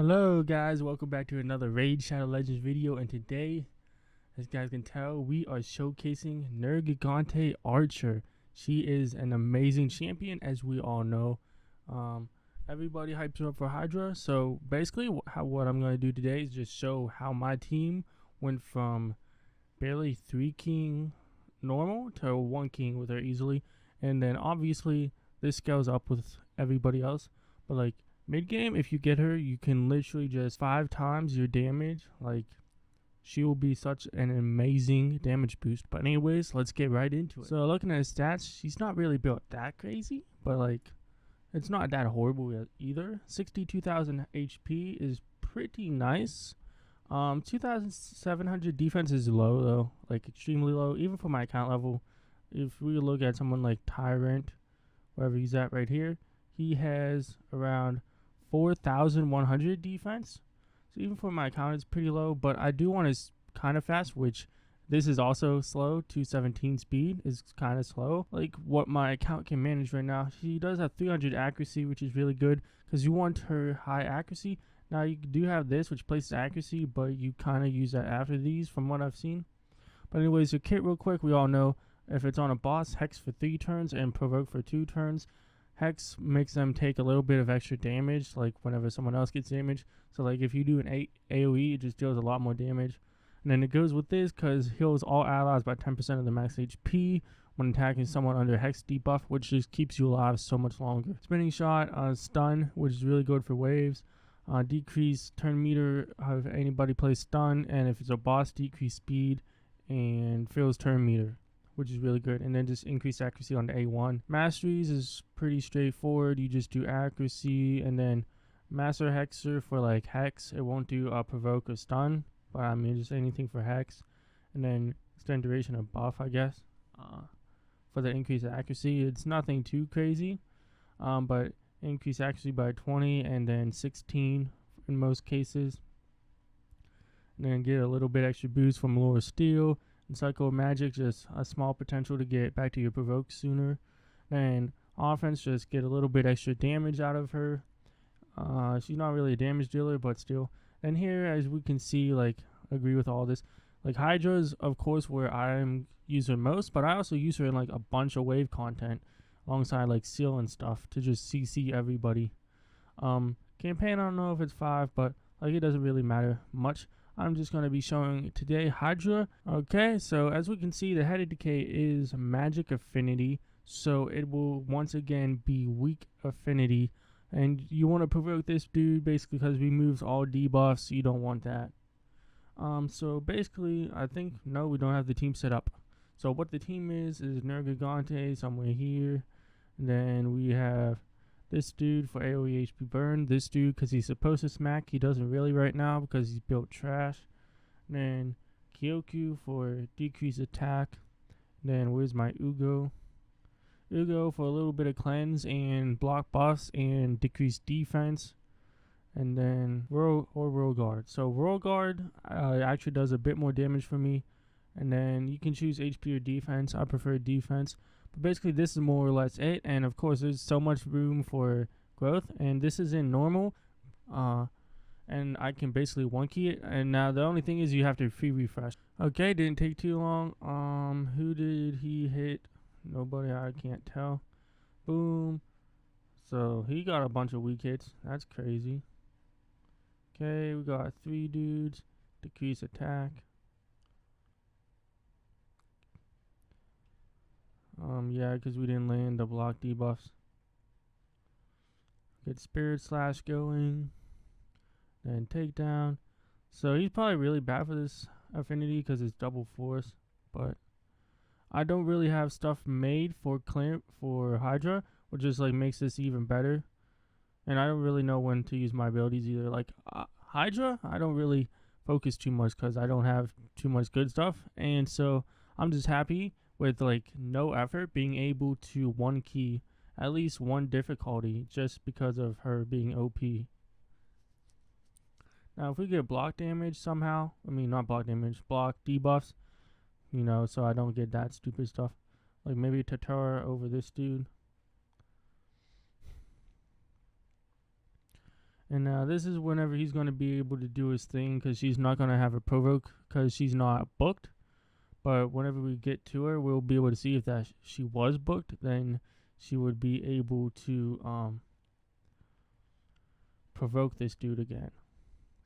Hello guys, welcome back to another Raid Shadow Legends video, and today, as you guys can tell, we are showcasing Nergigante Archer. She is an amazing champion, as we all know. Everybody hypes her up for Hydra, so basically what I'm going to do today is just show how my team went from barely 3 king normal to 1 king with her easily, and then obviously this scales up with everybody else, but like mid game, if you get her, you can literally just 5 times your damage. Like, she will be such an amazing damage boost. But anyways, let's get right into it. So looking at her stats, she's not really built that crazy, but like, it's not that horrible either. 62,000 HP is pretty nice. 2,700 defense is low though, like extremely low, even for my account level. If we look at someone like Tyrant, wherever he's at right here, he has around 4,100 defense. So even for my account, it's pretty low, but I do want to kind of fast, which this is also slow. 217 speed is kind of slow. Like what my account can manage right now. She does have 300 accuracy, which is really good because you want her high accuracy. Now you do have this, which places accuracy, but you kind of use that after these from what I've seen. But anyways, your kit real quick, we all know if it's on a boss, Hex for 3 turns and Provoke for 2 turns. Hex makes them take a little bit of extra damage, like whenever someone else gets damage. So like if you do an AoE, it just deals a lot more damage. And then it goes with this because heals all allies by 10% of the max HP when attacking someone under Hex debuff, which just keeps you alive so much longer. Spinning shot, stun, which is really good for waves. Decrease turn meter if anybody plays stun, and if it's a boss, decrease speed and fills turn meter, which is really good. And then just increase accuracy on the A1. Masteries is pretty straightforward. You just do accuracy and then Master Hexer for like Hex. It won't do Provoke or Stun, but I mean just anything for Hex. And then extend duration of buff, I guess, for the increased accuracy. It's nothing too crazy, but increase accuracy by 20 and then 16 in most cases. And then get a little bit extra boost from Lower Steel. And Psycho Magic, just a small potential to get back to your Provoke sooner. And offense, just get a little bit extra damage out of her. She's not really a damage dealer, but still. And here, as we can see, like, agree with all this. Like, Hydra is, of course, where I use her most, but I also use her in, like, a bunch of wave content alongside, like, Seal and stuff to just CC everybody. Campaign, I don't know if it's 5, but, like, it doesn't really matter much. I'm just going to be showing today Hydra. Okay, so as we can see, the headed decay is magic affinity, so it will once again be weak affinity. And you want to provoke this dude basically because he removes all debuffs, so you don't want that. So basically, I think, no, we don't have the team set up. So what the team is Nergigante somewhere here. And then we have this dude for AoE HP burn. This dude because he's supposed to smack. He doesn't really right now because he's built trash. And then Kyoku for decreased attack. And then where's my Ugo? Ugo for a little bit of cleanse and block buffs and decreased defense. And then Royal Guard. So Royal Guard actually does a bit more damage for me. And then you can choose HP or defense. I prefer defense. But basically this is more or less it. And of course there's so much room for growth. And this is in normal. And I can basically one key it. And now the only thing is you have to free refresh. Okay, didn't take too long. Who did he hit? Nobody, I can't tell. Boom. So he got a bunch of weak hits. That's crazy. Okay, we got 3 dudes. Decrease attack. Yeah, because we didn't land the block debuffs. Get Spirit Slash going. Then Takedown. So he's probably really bad for this affinity because it's double force. But I don't really have stuff made for Hydra, which just like makes this even better. And I don't really know when to use my abilities either. Like Hydra, I don't really focus too much because I don't have too much good stuff. And so I'm just happy with like no effort being able to one key at least one difficulty just because of her being OP. Now if we get block damage somehow, I mean not block damage, block debuffs, you know, so I don't get that stupid stuff. Like maybe Tatara over this dude. And this is whenever he's going to be able to do his thing, because she's not going to have a provoke because she's not booked. But whenever we get to her, we'll be able to see if that she was booked. Then she would be able to provoke this dude again.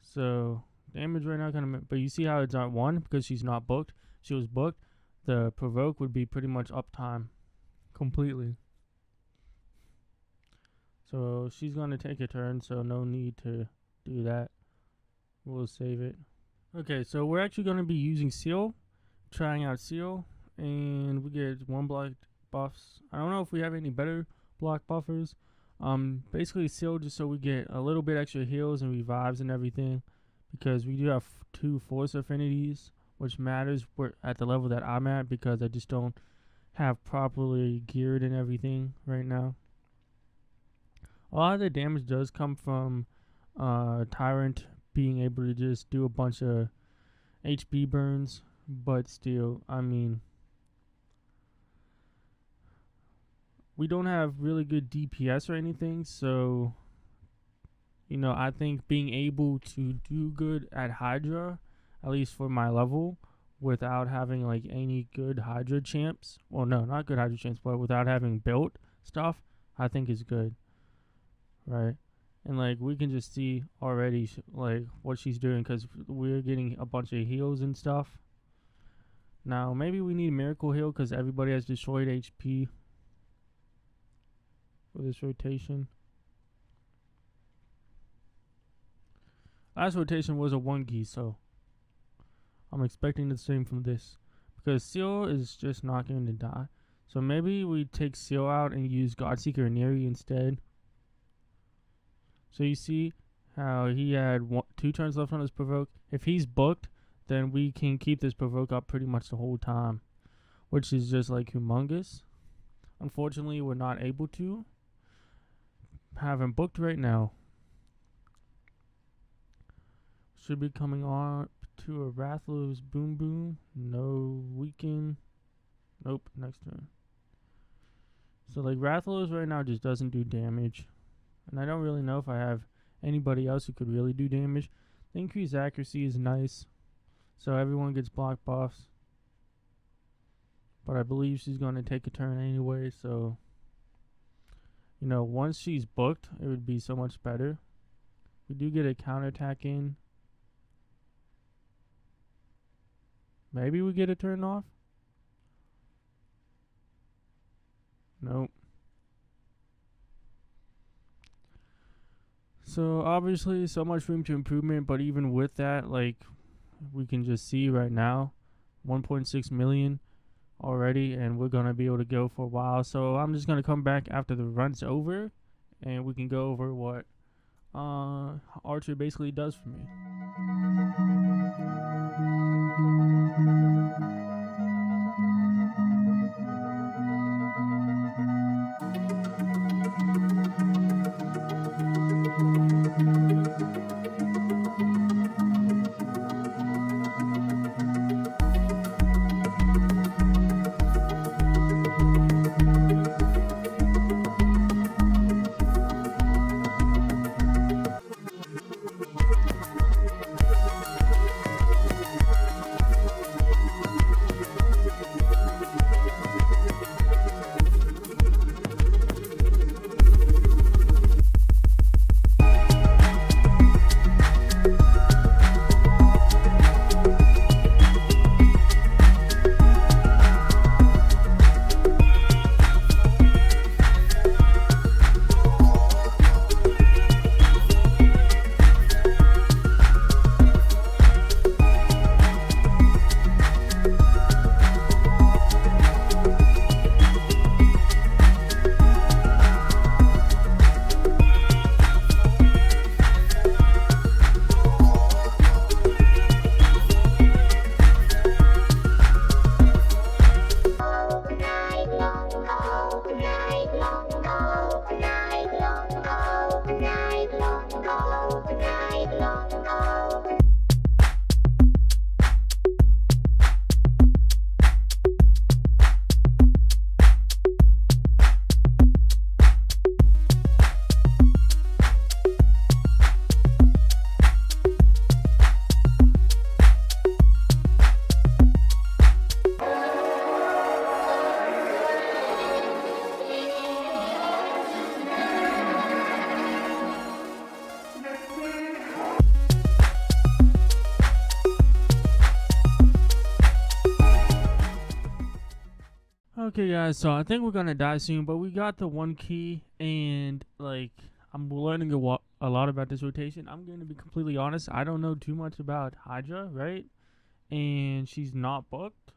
So damage right now kind of, but you see how it's at 1 because she's not booked. If she was booked, the provoke would be pretty much uptime completely. So she's going to take a turn, so no need to do that. We'll save it. Okay, so we're actually going to be using Seal, trying out Seal, and we get 1 block buffs. I don't know if we have any better block buffers. Basically Seal just so we get a little bit extra heals and revives and everything, because we do have 2 force affinities, which matters at the level that I'm at, because I just don't have properly geared and everything right now. A lot of the damage does come from Tyrant being able to just do a bunch of HP burns, but still, I mean, we don't have really good DPS or anything, so, you know, I think being able to do good at Hydra, at least for my level, without having like any good Hydra champs, well, no, not good Hydra champs, but without having built stuff, I think is good. Right, and like we can just see already like what she's doing, because we're getting a bunch of heals and stuff. Now maybe we need miracle heal because everybody has destroyed HP for this rotation. Last rotation was a 1 key, so I'm expecting the same from this, because Seal is just not going to die. So maybe we take Seal out and use Godseeker and Neri instead. So you see how he had 2 turns left on his provoke. If he's booked, then we can keep this provoke up pretty much the whole time, which is just like humongous. Unfortunately, we're not able to have him booked right now. Should be coming on to a Rathalos Boom Boom. No weaken. Nope, next turn. So like Rathalos right now just doesn't do damage. And I don't really know if I have anybody else who could really do damage. The increased accuracy is nice, so everyone gets block buffs. But I believe she's going to take a turn anyway, so, you know, once she's booked, it would be so much better. We do get a counterattack in. Maybe we get a turn off? Nope. So obviously so much room to improvement, but even with that, like we can just see right now 1.6 million already, and we're gonna be able to go for a while. So I'm just gonna come back after the run's over and we can go over what Archer basically does for me. Okay, guys, so I think we're gonna die soon, but we got the one key, and like I'm learning a lot about this rotation. I'm gonna be completely honest. I don't know too much about Hydra, right? And she's not booked.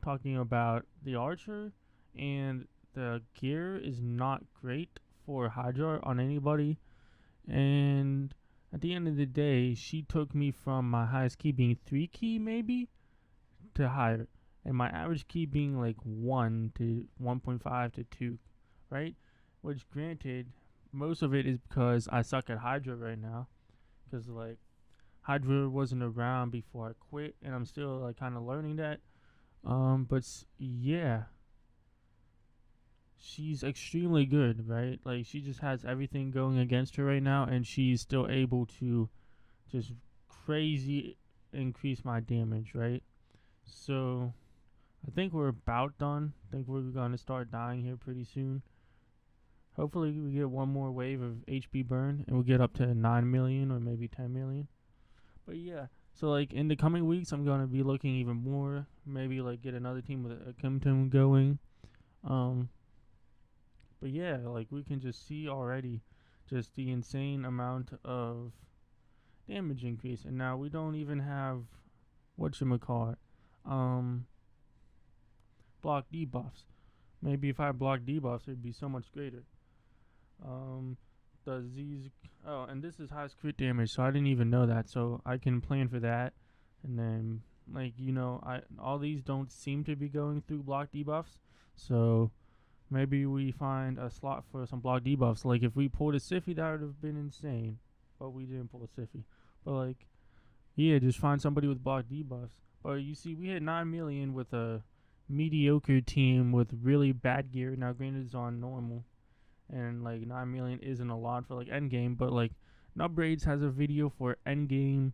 Talking about the Archer, and the gear is not great for Hydra on anybody. And at the end of the day, she took me from my highest key being 3 key maybe to higher, and my average key being like 1 to 1.5 to 2, right? Which, granted, most of it is because I suck at Hydra right now, because like Hydra wasn't around before I quit, and I'm still like kind of learning that. But yeah, she's extremely good, right? Like she just has everything going against her right now, and she's still able to just crazy increase my damage, right? So I think we're about done. I think we're gonna start dying here pretty soon. Hopefully we get one more wave of HP burn and we'll get up to 9 million or maybe 10 million. But yeah, so like in the coming weeks I'm gonna be looking even more. Maybe like get another team with a Kimtum going. Um but yeah, like we can just see already just the insane amount of damage increase. And now we don't even have whatchamacallit. Block debuffs. Maybe if I block debuffs, it'd be so much greater. The Z's. Oh, and this is highest crit damage, so I didn't even know that. So I can plan for that, and then like all these don't seem to be going through block debuffs. So maybe we find a slot for some block debuffs. Like if we pulled a Siffy, that would have been insane, but we didn't pull a Siffy. But like, yeah, just find somebody with block debuffs. But you see, we hit 9 million with a mediocre team with really bad gear. Now, granted, it's on normal, and like 9 million isn't a lot for like endgame, but like Nubbraids has a video for endgame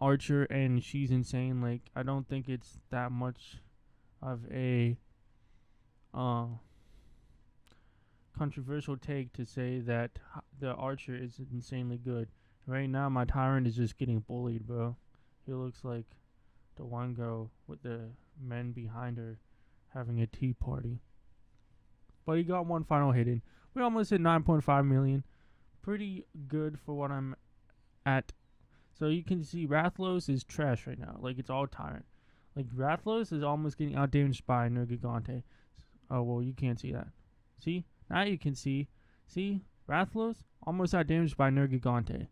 Archer, and she's insane. Like, I don't think it's that much of a controversial take to say that the Archer is insanely good. Right now, my Tyrant is just getting bullied, bro. He looks like the one girl with the men behind her having a tea party. But he got one final hit in. We almost hit 9.5 million. Pretty good for what I'm at. So you can see Rathlos is trash right now. Like, it's all Tyrant. Like, Rathlos is almost getting outdamaged by Nergigante. Oh, well, you can't see that. See? Now you can see. See? Rathlos almost outdamaged by Nergigante,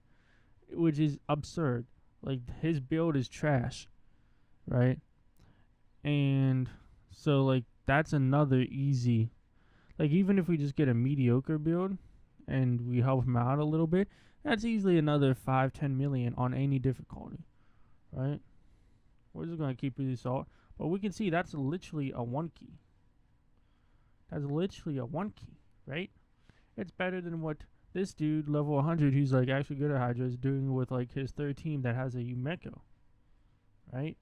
which is absurd. Like, his build is trash, right? And so, like, that's another easy. Like, even if we just get a mediocre build and we help him out a little bit, that's easily another 5-10 million on any difficulty, right? We're just going to keep the assault. But we can see that's literally a 1 key. That's literally a 1 key, right? It's better than what this dude, level 100, who's like actually good at Hydra, is doing with like his third team that has a Yumeko, right?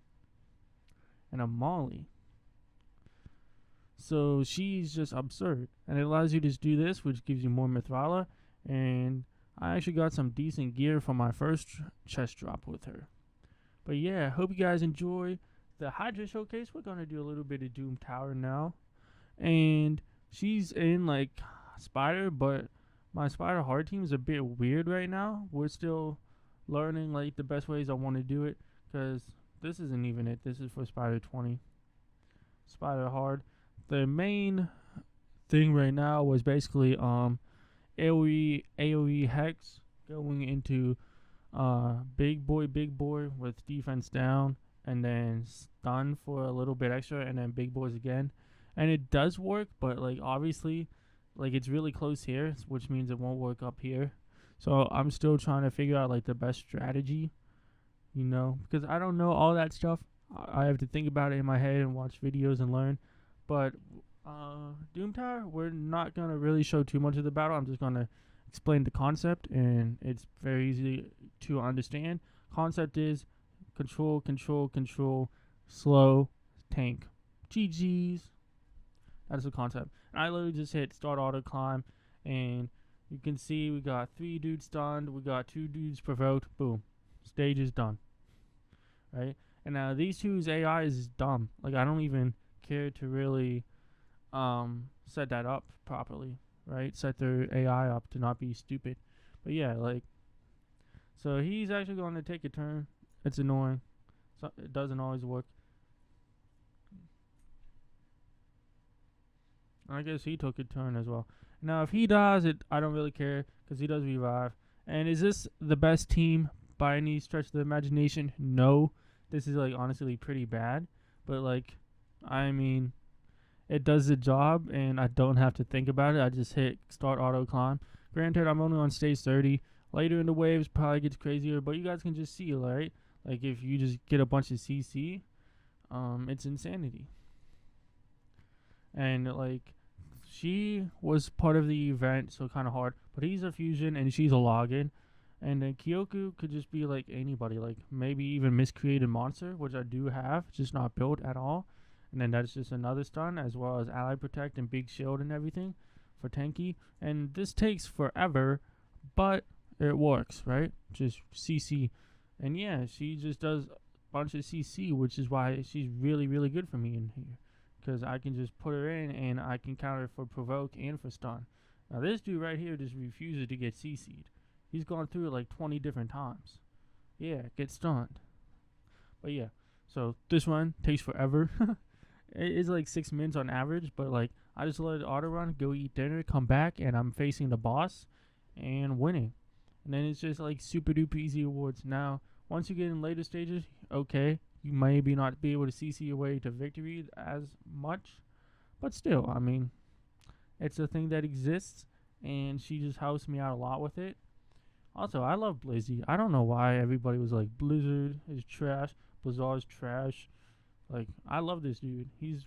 And a Molly. So she's just absurd. And it allows you to do this, which gives you more Mithrala. And I actually got some decent gear from my first chest drop with her. But yeah, hope you guys enjoy the Hydra showcase. We're going to do a little bit of Doom Tower now. And she's in like Spider, but my Spider hard team is a bit weird right now. We're still learning like the best ways I want to do it, because this isn't even it. This is for Spider 20. Spider hard. The main thing right now was basically AoE Hex going into big boy with defense down, and then stun for a little bit extra, and then big boys again. And it does work, but like obviously like it's really close here, which means it won't work up here. So I'm still trying to figure out like the best strategy, because I don't know all that stuff. I have to think about it in my head and watch videos and learn. But Doom Tower, we're not going to really show too much of the battle. I'm just going to explain the concept, and it's very easy to understand. Concept is control, slow, tank. GG's. That's the concept. And I literally just hit start auto climb, and you can see we got 3 dudes stunned. We got 2 dudes provoked. Boom. Stage is done. Right? And now these two's AI is dumb. Like, I don't even care to really set that up properly, right? Set their AI up to not be stupid. But yeah, like, so he's actually going to take a turn. It's annoying. So it doesn't always work. I guess he took a turn as well. Now, if he dies, I don't really care because he does revive. And is this the best team by any stretch of the imagination? No. This is, like, honestly pretty bad. But, like, I mean, it does the job, and I don't have to think about it. I just hit start auto climb. Granted, I'm only on stage 30. Later in the waves, probably gets crazier, but you guys can just see, right? Like, if you just get a bunch of CC, it's insanity. And, like, she was part of the event, so kind of hard. But he's a fusion, and she's a login. And then Kyoku could just be, like, anybody. Like, maybe even miscreated monster, which I do have, just not built at all. And then that's just another stun, as well as ally protect and big shield and everything for tanky. And this takes forever, but it works, right? Just CC. And yeah, she just does a bunch of CC, which is why she's really, really good for me in here. Because I can just put her in and I can counter for provoke and for stun. Now this dude right here just refuses to get CC'd. He's gone through it like 20 different times. Yeah, get stunned. But yeah, so this run takes forever. It's like 6 minutes on average, but like I just let it auto run, go eat dinner, come back, and I'm facing the boss and winning. And then it's just like super duper easy awards. Now, once you get in later stages, okay, you maybe not be able to CC your way to victory as much, but still, I mean, it's a thing that exists, and she just helps me out a lot with it. Also, I love Blizzy. I don't know why everybody was like, Blizzard is trash, Blizzard's trash. Like, I love this dude. He's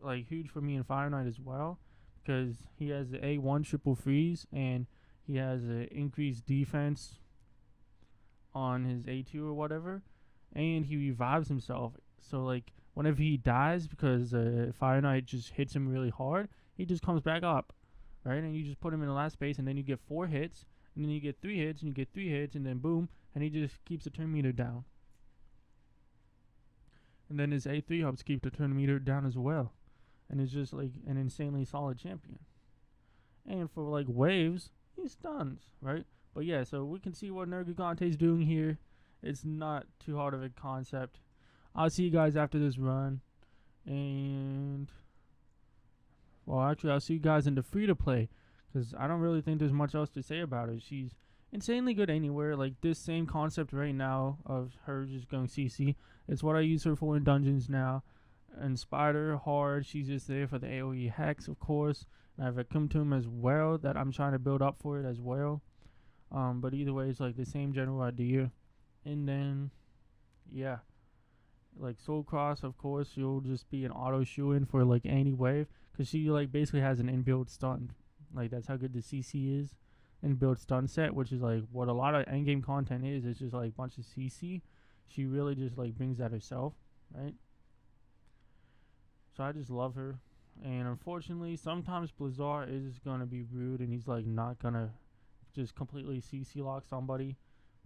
like huge for me in Fire Knight as well, because he has the A1 triple freeze, and he has an increased defense on his A2 or whatever, and he revives himself. So like whenever he dies, because Fire Knight just hits him really hard, he just comes back up, right? And you just put him in the last space, and then you get 4 hits, and then you get 3 hits, and you get 3 hits, and then boom, and he just keeps the turn meter down. And then his A3 helps keep the turn meter down as well, and it's just like an insanely solid champion. And for like waves, he stuns, right? But yeah, so we can see what Nergigante is doing here. It's not too hard of a concept. I'll see you guys after this run. And, well, actually, I'll see you guys in the free-to-play, because I don't really think there's much else to say about her. She's insanely good anywhere. Like, this same concept right now of her just going CC, it's what I use her for in dungeons now. And Spider, hard, she's just there for the AoE hex, of course. And I have a Kumtum as well that I'm trying to build up for it as well. But either way, it's like the same general idea. And then, yeah, like Soul Cross, of course, you'll just be an auto shoe-in for like any wave, because she like basically has an inbuilt stun. Like, that's how good the CC is. Inbuilt stun set, which is like what a lot of endgame content is. It's just like a bunch of CC. She really just like brings that herself, right? So I just love her. And unfortunately, sometimes Blizzard is going to be rude, and he's like not going to just completely CC lock somebody.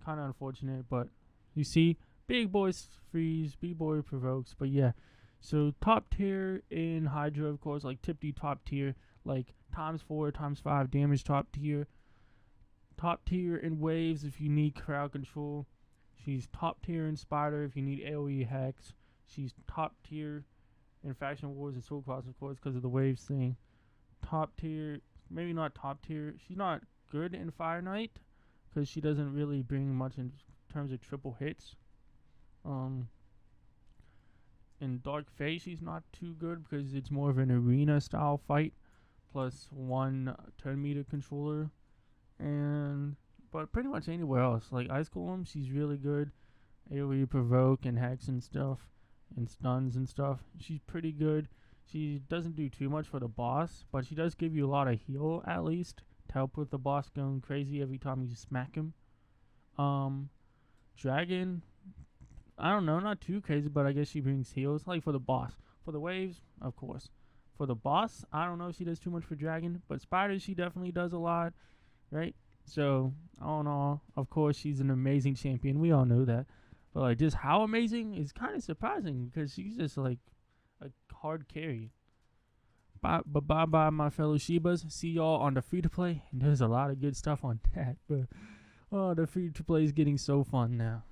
Kind of unfortunate, but you see, big boys freeze, big boy provokes. But yeah, so top tier in Hydra, of course, like tip D top tier, like ×4, ×5 damage top tier. Top tier in waves if you need crowd control. She's top tier in Spider if you need AoE hex. She's top tier in Faction Wars and Soul Cross, of course, because of the waves thing. Top tier, maybe not top tier. She's not good in Fire Knight, because she doesn't really bring much in terms of triple hits. In Dark Phase, she's not too good, because it's more of an arena style fight, plus 1 turn meter controller. But pretty much anywhere else, like Ice Golem, she's really good. AoE provoke and hex and stuff, and stuns and stuff. She's pretty good. She doesn't do too much for the boss, but she does give you a lot of heal at least to help with the boss going crazy every time you smack him. Dragon, I don't know, not too crazy, but I guess she brings heals, like for the boss. For the waves, of course. For the boss, I don't know if she does too much for Dragon, but Spider, she definitely does a lot, right? So, all in all, of course, she's an amazing champion. We all know that. But, like, just how amazing is kind of surprising, because she's just, like, a hard carry. Bye, my fellow Shibas. See y'all on the free to play. And there's a lot of good stuff on that, but oh, the free to play is getting so fun now.